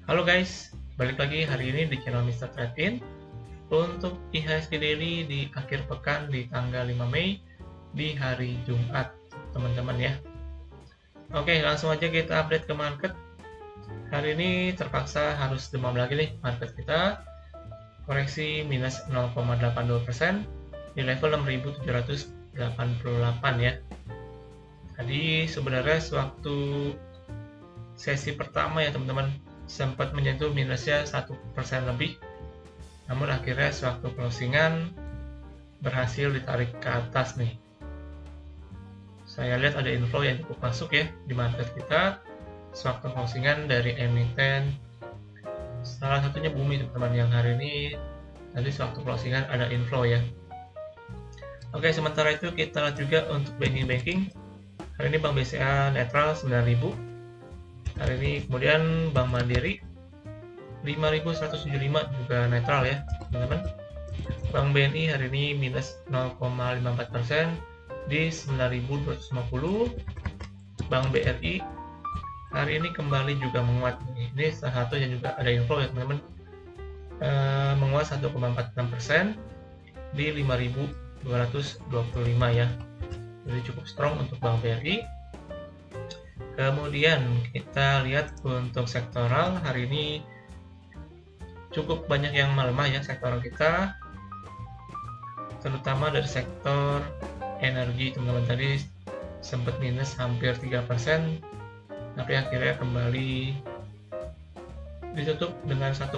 Halo guys, balik lagi hari ini di channel Mr. Trade-in untuk IHSG Daily di akhir pekan di tanggal 5 Mei di hari Jumat, teman-teman ya. Oke, langsung aja kita update ke market. Hari ini terpaksa harus demam lagi nih market kita. Koreksi minus 0,82% di level 6.788 ya. Tadi sebenarnya sewaktu sesi pertama ya teman-teman, sempat menyentuh minusnya 1% lebih, namun akhirnya sewaktu closingan berhasil ditarik ke atas nih. Saya lihat ada inflow yang cukup masuk ya di market kita sewaktu closingan dari emiten, salah satunya Bumi teman-teman, yang hari ini nanti sewaktu closingan ada inflow ya. Oke, sementara itu kita lihat juga untuk banking. Hari ini Bank BCA netral 9.000. Hari ini kemudian Bank Mandiri 5.175 juga netral ya teman-teman. Bank BNI hari ini minus 0,54% di 9.250. Bank BRI hari ini kembali juga menguat. Ini salah satu yang juga ada inflow ya teman-teman, menguat 1,46% di 5.225 ya. Jadi cukup strong untuk Bank BRI. Kemudian kita lihat untuk sektoral, hari ini cukup banyak yang melemah ya sektoral kita, terutama dari sektor energi teman-teman. Tadi sempat minus hampir 3%, tapi akhirnya kembali ditutup dengan 1,62%.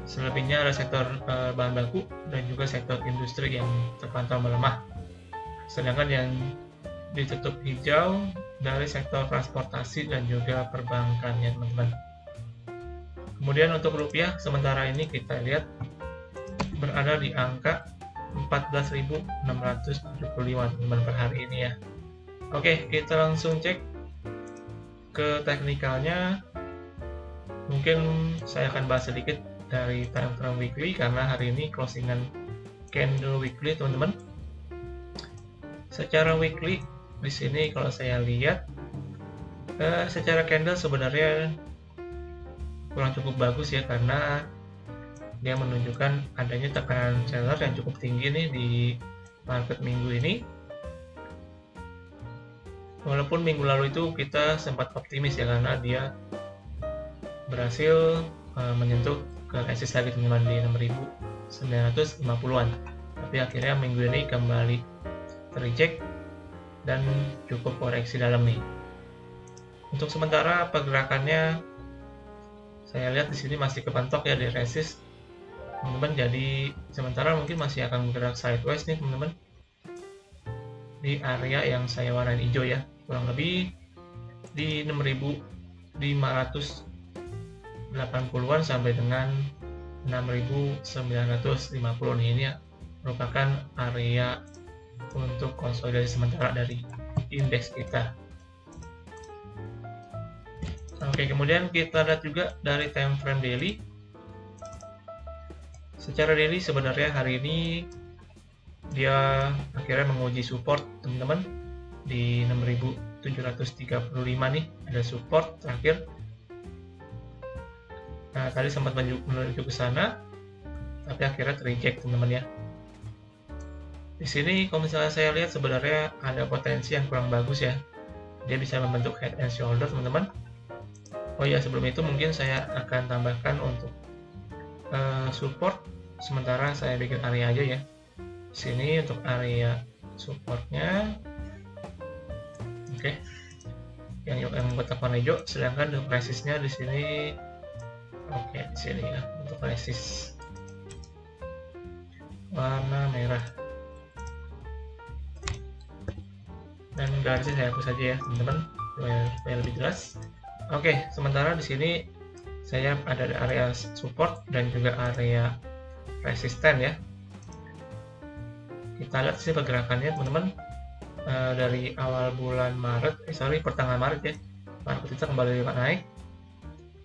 Selebihnya ada sektor bahan baku dan juga sektor industri yang terpantau melemah. Sedangkan yang ditutup hijau dari sektor transportasi dan juga perbankan ya teman-teman. Kemudian untuk rupiah sementara ini kita lihat berada di angka 14.675 teman-teman per hari ini ya. Oke, kita langsung cek ke teknikalnya. Mungkin saya akan bahas sedikit dari time frame weekly karena hari ini closingan candle weekly teman-teman. Secara weekly di sini kalau saya lihat secara candle sebenarnya kurang cukup bagus ya, karena dia menunjukkan adanya tekanan seller yang cukup tinggi nih di market minggu ini. Walaupun minggu lalu itu kita sempat optimis ya karena dia berhasil menyentuh ke resist lagi teman-teman di 6.950-an, tapi akhirnya minggu ini kembali terreject dan cukup koreksi dalam nih. Untuk sementara pergerakannya saya lihat di sini masih kepentok ya di resist teman-teman, jadi sementara mungkin masih akan bergerak sideways nih teman-teman di area yang saya warnain hijau ya, kurang lebih di 6.580-an sampai dengan 6.950 nih. Ini ya merupakan area untuk konsolidasi sementara dari indeks kita. Oke, kemudian kita lihat juga dari time frame daily. Secara daily sebenarnya hari ini dia akhirnya menguji support teman-teman di 6.735 nih, ada support terakhir. Nah, tadi sempat menuju ke sana tapi akhirnya terreject teman-teman ya. Di sini kalau misalnya saya lihat sebenarnya ada potensi yang kurang bagus ya, dia bisa membentuk head and shoulder teman-teman. Oh ya, sebelum itu mungkin saya akan tambahkan untuk support, sementara saya bikin area aja ya. Di sini untuk area supportnya, oke, yang kotak warna hijau, sedangkan untuk resistnya di sini, oke, di sini ya untuk resist warna merah. Dan garisnya saya hapus saja ya teman-teman supaya lebih jelas. Oke, sementara di sini saya ada di area support dan juga area resisten ya. Kita lihat sih pergerakannya teman-teman, dari awal bulan Maret, pertengahan Maret ya, market kita kembali naik,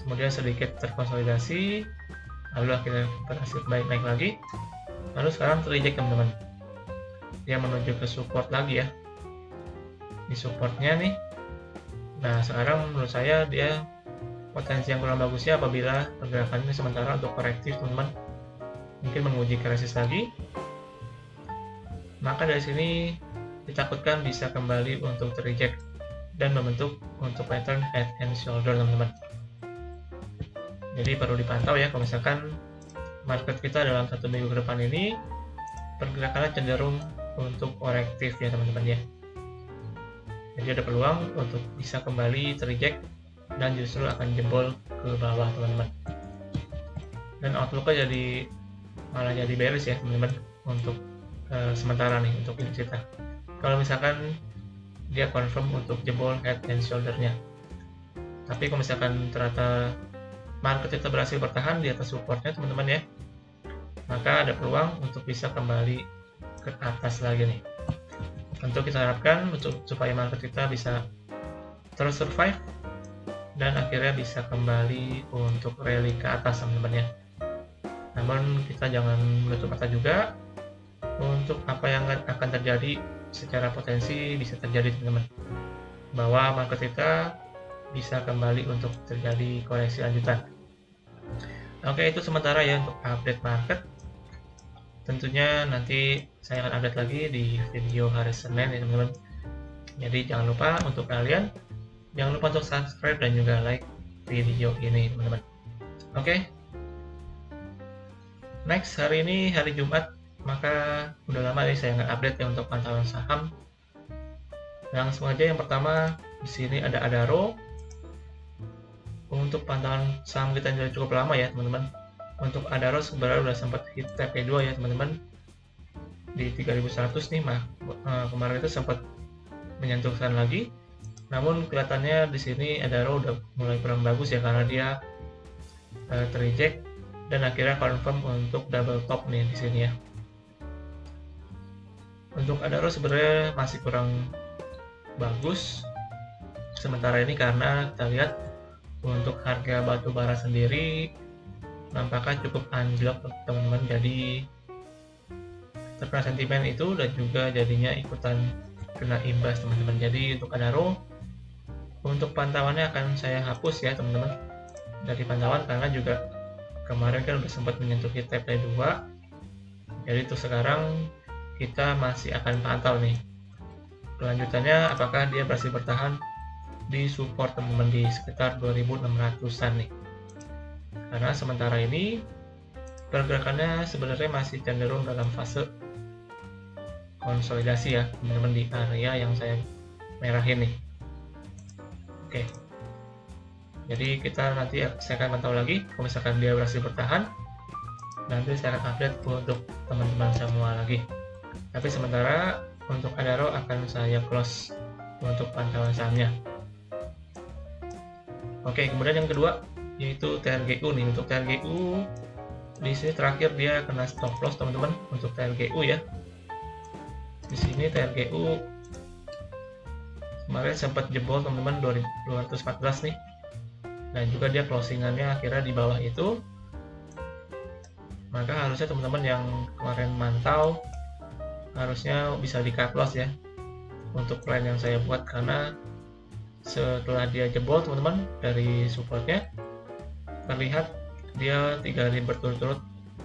kemudian sedikit terkonsolidasi, lalu akhirnya berhasil naik lagi, lalu sekarang terreject teman-teman. Dia menuju ke support lagi ya, di supportnya nih. Nah sekarang menurut saya dia potensi yang kurang bagusnya apabila pergerakan ini sementara untuk korektif teman-teman, mungkin menguji ke resist lagi, maka dari sini ditakutkan bisa kembali untuk terreject dan membentuk untuk pattern head and shoulder teman-teman. Jadi perlu dipantau ya, kalau misalkan market kita dalam 1 minggu ke depan ini pergerakannya cenderung untuk korektif ya teman-teman ya. Jadi ada peluang untuk bisa kembali terreject dan justru akan jebol ke bawah teman-teman. Dan outlooknya malah jadi bearish ya teman-teman untuk sementara nih untuk indeks kita. Kalau misalkan dia confirm untuk jebol head and shoulder-nya. Tapi kalau misalkan ternyata market kita berhasil bertahan di atas supportnya teman-teman ya, maka ada peluang untuk bisa kembali ke atas lagi nih. Tentu kita harapkan supaya market kita bisa terus survive dan akhirnya bisa kembali untuk rally ke atas teman-teman ya. Namun kita jangan menutup mata juga untuk apa yang akan terjadi secara potensi bisa terjadi teman-teman, bahwa market kita bisa kembali untuk terjadi koreksi lanjutan. Oke, itu sementara ya untuk update market. Tentunya nanti saya akan update lagi di video hari Senin ya teman-teman. Jadi jangan lupa untuk kalian, jangan lupa untuk subscribe dan juga like video ini teman-teman. Oke. Next, hari ini hari Jumat, maka udah lama nih saya nggak update ya untuk pantauan saham. Langsung aja yang pertama di sini ada Adaro. Untuk pantauan saham kita yang cukup lama ya teman-teman. Untuk Adaro sebenarnya udah sempat hit TP2 ya teman-teman di 3100 nih, kemarin itu sempat menyentuhkan lagi. Namun kelihatannya di sini Adaro udah mulai kurang bagus ya, karena dia terreject dan akhirnya confirm untuk double top nih di sini ya. Untuk Adaro sebenarnya masih kurang bagus sementara ini, karena kita lihat untuk harga batu bara sendiri nampaknya cukup anjlok teman-teman, jadi terkena sentimen itu dan juga jadinya ikutan kena imbas teman-teman. Jadi untuk Adaro, untuk pantauannya akan saya hapus ya teman-teman dari pantauan, karena juga kemarin kan udah sempat menyentuh TP2. Jadi untuk sekarang kita masih akan pantau nih kelanjutannya, apakah dia berhasil bertahan di support teman-teman di sekitar 2600-an nih. Karena sementara ini pergerakannya sebenarnya masih cenderung dalam fase konsolidasi ya teman-teman di area yang saya merahin nih. Oke. Jadi saya akan pantau lagi, kalau misalkan dia berhasil bertahan, nanti saya akan update untuk teman-teman semua lagi. Tapi sementara untuk Adaro akan saya close untuk pantauan sahamnya. Oke, kemudian yang kedua yaitu TRGU nih. Untuk TRGU di sini terakhir dia kena stop loss teman-teman untuk TRGU ya. Di sini TRGU kemarin sempat jebol teman-teman 214 nih. Dan juga dia closingannya akhirnya di bawah itu. Maka harusnya teman-teman yang kemarin mantau harusnya bisa di cut loss ya untuk plan yang saya buat, karena setelah dia jebol teman-teman dari supportnya, terlihat dia 3 hari berturut-turut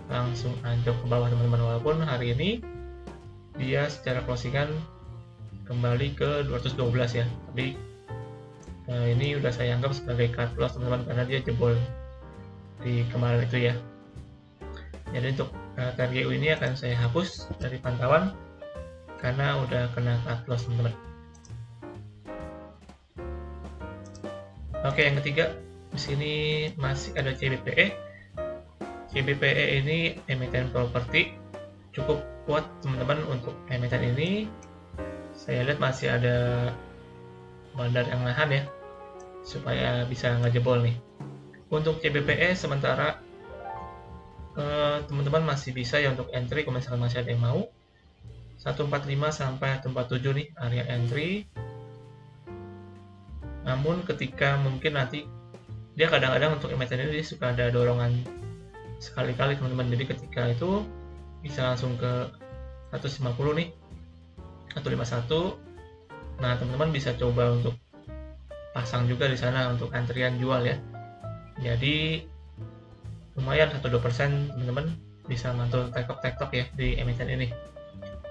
langsung anjlok ke bawah teman-teman, walaupun hari ini dia secara closingan kembali ke 212 ya, tapi ini udah saya anggap sebagai cut loss teman-teman, karena dia jebol di kemarin itu ya. Jadi untuk TRGU ini akan saya hapus dari pantauan karena udah kena cut loss teman-teman. Oke, yang ketiga di sini masih ada CBPE. CBPE ini emiten properti, cukup kuat teman-teman. Untuk emiten ini saya lihat masih ada bandar yang nahan ya, supaya bisa ngejebol nih. Untuk CBPE sementara teman-teman masih bisa ya untuk entry kalau misalkan masih ada yang mau. 145 sampai 147 nih area entry. Namun ketika mungkin nanti dia kadang-kadang untuk emiten ini dia suka ada dorongan sekali-kali teman-teman, jadi ketika itu bisa langsung ke 150 nih atau 51. Nah teman-teman bisa coba untuk pasang juga di sana untuk antrian jual ya. Jadi lumayan 1-2% teman-teman bisa mantul tektok-tektok ya di emiten ini.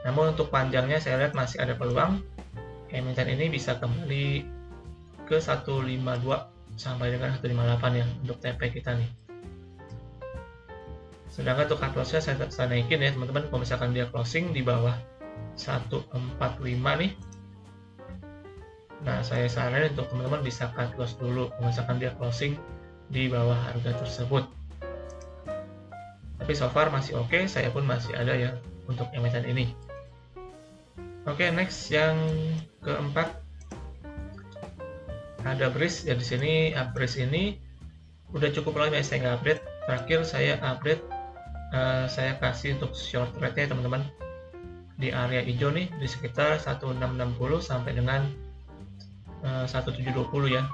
Namun untuk panjangnya saya lihat masih ada peluang emiten ini bisa kembali ke 152 sampai dengan 158 ya untuk TP kita nih. Sedangkan untuk cut loss-nya saya naikin ya teman-teman. Kalau misalkan dia closing di bawah 145 nih, nah saya saranin untuk teman-teman bisa cut loss dulu kalau misalkan dia closing di bawah harga tersebut. Tapi so far masih oke, saya pun masih ada ya untuk emiten ini. Oke, next yang keempat ada Breeze ya. Di sini Breeze ini udah cukup lama ya saya nggak update. Terakhir saya update saya kasih untuk short rate-nya teman-teman di area hijau nih di sekitar 1660 sampai dengan 1720 ya.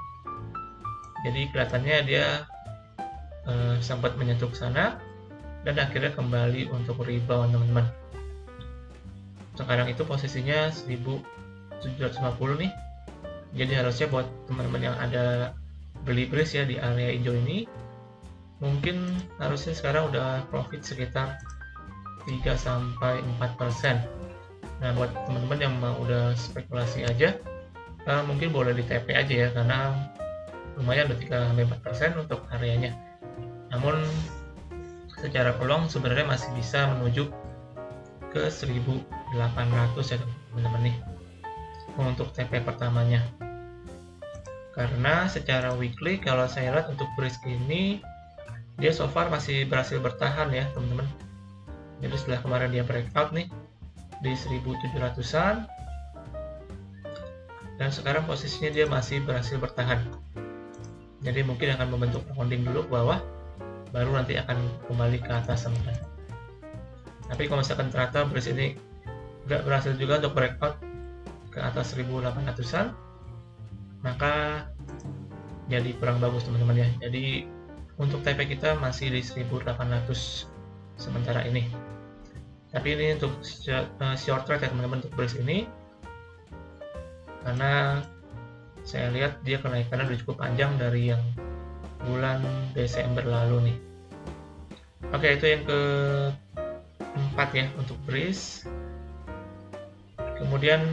Jadi kelihatannya dia sempat menyentuh ke sana dan akhirnya kembali untuk rebound teman-teman. Sekarang itu posisinya 1750 nih. Jadi harusnya buat teman-teman yang ada beli Breeze ya di area hijau ini, mungkin harusnya sekarang udah profit sekitar 3-4%. Nah buat teman-teman yang mau udah spekulasi aja, mungkin boleh di TP aja ya, karena lumayan udah 3-4% untuk areanya. Namun secara peluang sebenarnya masih bisa menuju ke 1800 ya teman-teman nih untuk TP pertamanya. Karena secara weekly kalau saya lihat untuk Breeze ini dia so far masih berhasil bertahan ya teman-teman. Jadi setelah kemarin dia breakout nih di 1700-an dan sekarang posisinya dia masih berhasil bertahan. Jadi mungkin akan membentuk rounding dulu ke bawah, baru nanti akan kembali ke atas teman-teman. Tapi kalau misalkan ternyata Breeze ini nggak berhasil juga untuk breakout ke atas 1800-an, maka jadi kurang bagus teman-teman ya. Jadi untuk TP kita masih di 1800 sementara ini. Tapi ini untuk short trade ya teman-teman untuk Breeze ini, karena saya lihat dia kenaikannya udah cukup panjang dari yang bulan Desember lalu nih. Oke, itu yang keempat ya untuk Breeze. Kemudian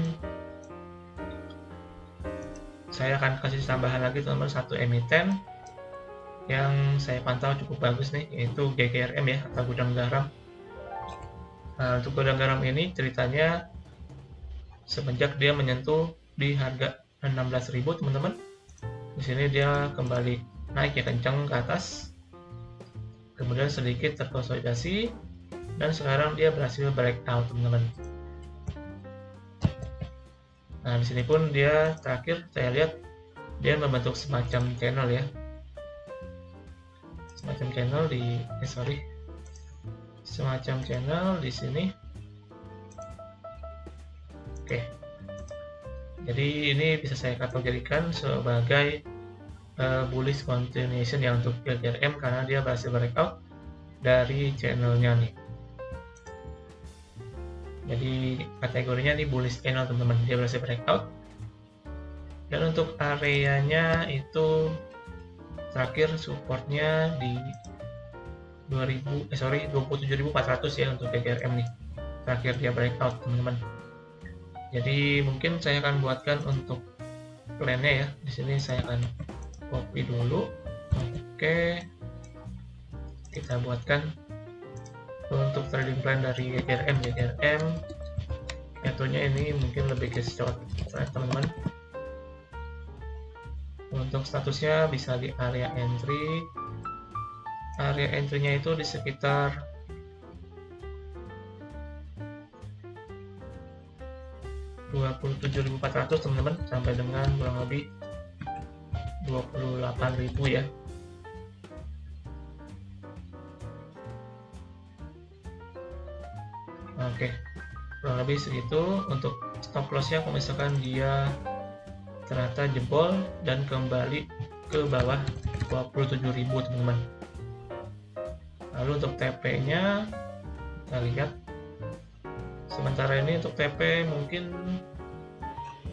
saya akan kasih tambahan lagi teman-teman satu emiten yang saya pantau cukup bagus nih, yaitu GGRM ya atau Gudang Garam. Nah, untuk Gudang Garam ini ceritanya semenjak dia menyentuh di harga 16.000 teman-teman, di sini dia kembali naik ya kencang ke atas, kemudian sedikit terkonsolidasi dan sekarang dia berhasil breakout teman-teman. Nah, di sini pun dia terakhir saya lihat dia membentuk semacam channel ya. Semacam channel semacam channel di sini. Oke. Jadi ini bisa saya kategorikan sebagai bullish continuation ya untuk GGRM karena dia berhasil breakout dari channelnya nih. Jadi kategorinya ini bullish channel teman-teman, dia berhasil breakout. Dan untuk areanya itu terakhir supportnya di 27.400 ya untuk GGRM nih. Terakhir dia breakout teman-teman. Jadi mungkin saya akan buatkan untuk plan-nya ya. Di sini saya akan copy dulu. Oke. Kita buatkan untuk trading plan dari GGRM metodenya ini mungkin lebih ke short teman-teman. Untuk statusnya bisa di area entry. Area entry-nya itu di sekitar 27.400 teman-teman sampai dengan kurang lebih 28.000 ya. Oke, kurang lebih segitu. Untuk stop loss-nya kalau misalkan dia ternyata jebol dan kembali ke bawah 27.000 teman-teman. Lalu untuk TP-nya kita lihat. Sementara ini untuk TP mungkin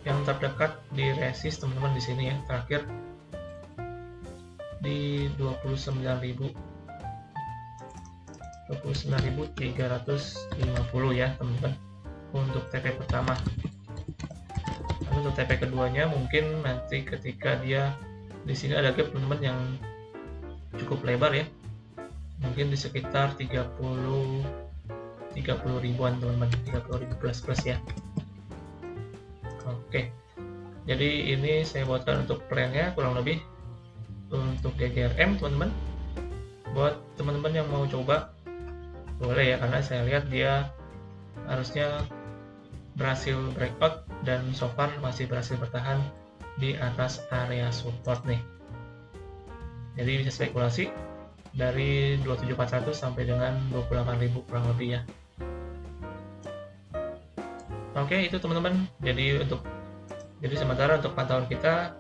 yang terdekat di resist teman-teman di sini ya. Terakhir di 29.350 ya teman-teman untuk TP pertama. Lalu untuk TP keduanya mungkin nanti ketika dia di sini ada gap teman-teman yang cukup lebar ya, mungkin di sekitar 30 ribuan teman-teman, 30.000 plus ya. Oke, jadi ini saya buatkan untuk plannya kurang lebih untuk GGRM teman-teman. Buat teman-teman yang mau coba boleh ya, karena saya lihat dia harusnya berhasil breakout dan so far masih berhasil bertahan di atas area support nih. Jadi bisa spekulasi dari 27.400 sampai dengan 28.000 kurang lebih ya. Oke, itu teman-teman. Jadi sementara untuk pantauan kita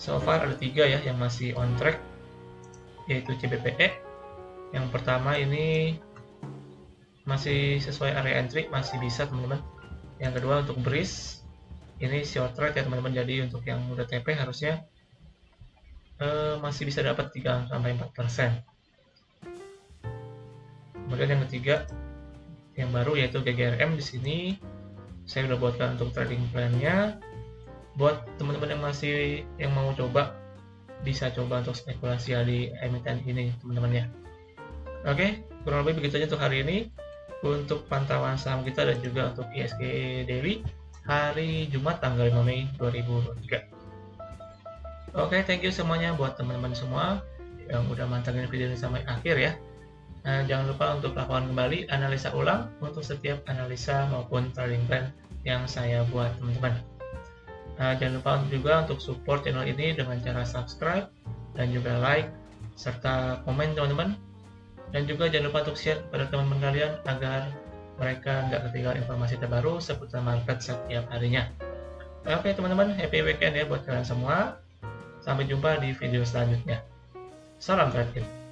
so far ada 3 ya yang masih on track, yaitu CBPE. Yang pertama ini masih sesuai area entry, masih bisa teman-teman. Yang kedua untuk BRIS, ini short trade ya teman-teman. Jadi untuk yang udah TP harusnya masih bisa dapat 3-4%. Kemudian yang ketiga yang baru yaitu GGRM. Di sini saya udah buatkan untuk trading plan-nya. Buat teman-teman yang mau coba, bisa coba untuk spekulasi di emiten ini teman-teman ya. Oke, kurang lebih begitu aja untuk hari ini untuk pantauan saham kita dan juga untuk IHSG Daily hari Jumat tanggal 5 Mei 2023. Oke, thank you semuanya buat teman-teman semua yang udah mantengin video ini sampai akhir ya. Nah, jangan lupa untuk lakukan kembali analisa ulang untuk setiap analisa maupun trading plan yang saya buat teman-teman. Nah, jangan lupa juga untuk support channel ini dengan cara subscribe dan juga like serta komen teman-teman. Dan juga jangan lupa untuk share kepada teman-teman kalian agar mereka nggak ketinggalan informasi terbaru seputar market setiap harinya. Oke teman-teman, happy weekend ya buat kalian semua. Sampai jumpa di video selanjutnya. Salam trading.